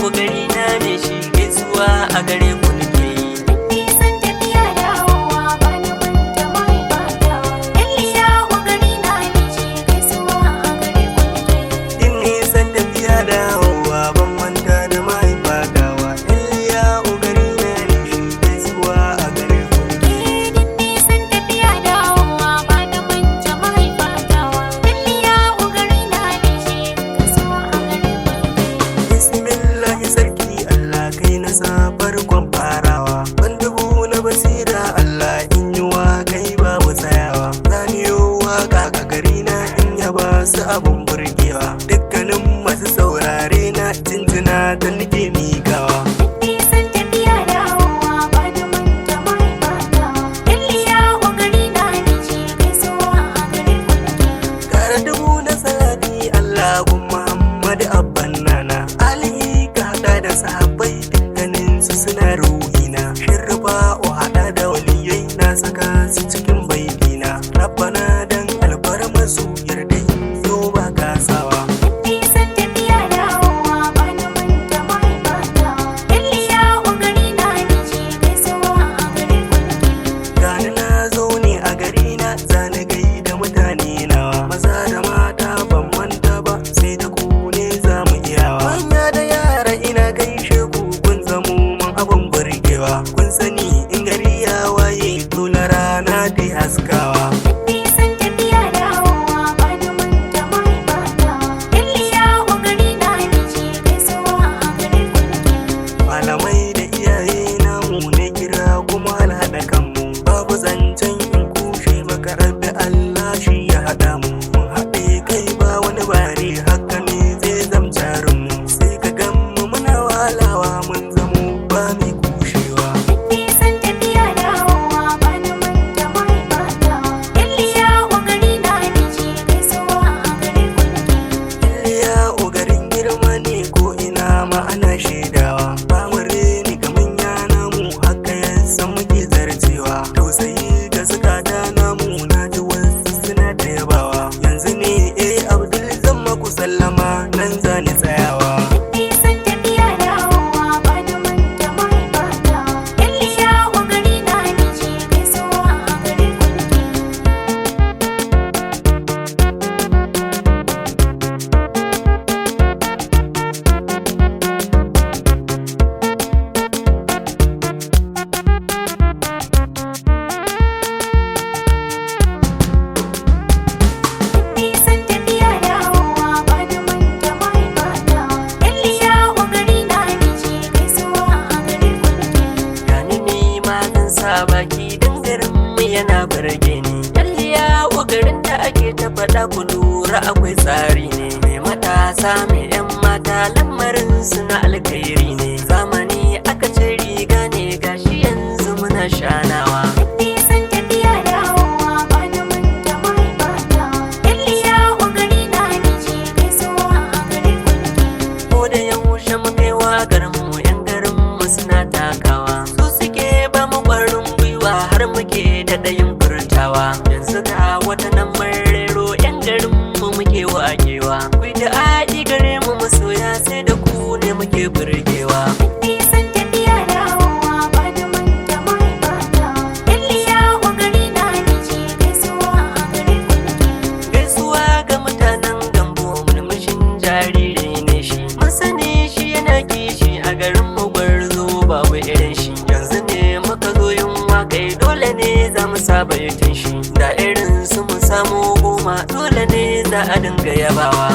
ku gari na ne shi gaisuwa a gare ku nake yi. Nisan tafiya dawowa ba na manta mahaifata. Iliyahu gari na ne shi gaisuwa a gare ku nake yi. Din nisan tafiya dawowa ban manta da mahaifata wa. Iliyahu gari na ne shi gaisuwa a gare ku nake yi. Din nisan tafiya dawowa ba na manta mahaifata. Iliyahu gari na ne shi gaisuwa a gare ku nake yi. Bismillahi sarki Allah kai na sa farkon farawa. Ban dubu na basira Allah in yi wa kai babu tsayawa. Zaniyo waka a gari na in yaba su abun burgewa. Dukkanin masu saurare na jinjina ta nake miƙawa. Nisan tafiya dawowa ba na manta mahaifata. Iliyahu gari na ne shi gaisuwa a gare ku nake yi. Kara dubu na salati Allah gun Muhammadu abban nana. Alihi ka hada da sahabbai dukkanin su suna ruhina. Shirba o hada da waliyai na saka su cikin baitina. Rabbana dan alfarmar su yarda yau ba kasawa. Nisan tafiya dawowa ba na manta mahaifata. Iliyahu gari na ne shi gaisuwa a gare ku nake yi. Gani na zo ne a gari na zani gai da mutane nawa. Maza da mata ban manta ba sai da ku ne za mu iyawa. Manya da yara ina gaishe ku kun zamo man abin burgewa. Kun sani in gari ya waye dole rana ta haskawa. Nisan tafiya dawowa ba na manta mahaifata. Iliyahu gari na ne shi gaisuwa a gare ku nake yi. Malamai da iyaye namu ne kira kuma alhaɗa kanmu. Babu zancen in kushe makarar da Allah shi ya haɗa mu. Mun haɗe kai ba wani bare haka ne zai zamcarin mu. Sai ka gan mu muna walawa mun zamo ba mai kushewa. Nisan tafiya dawowa ba na manta mahaifata. Iliyahu gari na ne shi gaisuwa a gare ku nake yi. Iliyahu garin girma ne ko ina ma ana shaidawa. Ba mu reni ga manya namu haka yasa muke zarcewa. Tausayi ga zukata namu na ji wasu suna da yabawa. Yanzu ne Abdul zan maku sallama nan zani tsayawa. Nisan tafiya dawowa ba na manta mahaifata. Iliyahu gari na ne shi gaisuwa a gare ku nake yi. Nisan tafiya dawowa ba na manta mahaifata. Iliyahu gari na ne shi gaisuwa a gare ku nake yi. Gani ni ma zan sa baki dan garin mu yana burge ni. Iliyahu garin da ake ta faɗa ku lura akwai tsari ne. Mai matasa mai 'yan mata lamarin su na alkhairi ne. Zamani aka ce riga ne gashi yanzu muna shanawa. Nisan tafiya dawowa ba na manta mahaifata. Iliyahu gari na ne shi gaisuwa a gare ku nake yi. Ko da yaushe mu kai wa garin mu 'yan garin mu suna takawa. Su suke ba mu ƙwarin gwiwa har muke da ɗayin furtawa. Yanzu ga wata nan marero 'yan garin mu muke wakewa. Ku da aɗi gare mu masoya sai da ku ne muke burgewa. Nisan tafiya dawowa ba na manta mahaifata. Iliyahu gari na ne shi gaisuwa a gare ku nake yi. Gaisuwa ga mutanen gambo murmushin jariri ne shi. Mun sani shi yana kishi a garin mu gwarzo babu irin shi. Yanzu ne muka zo yin waƙai dole ne za mu saba yakin shi. Da irin su mu samu goma dole ne za a dinga yabawa.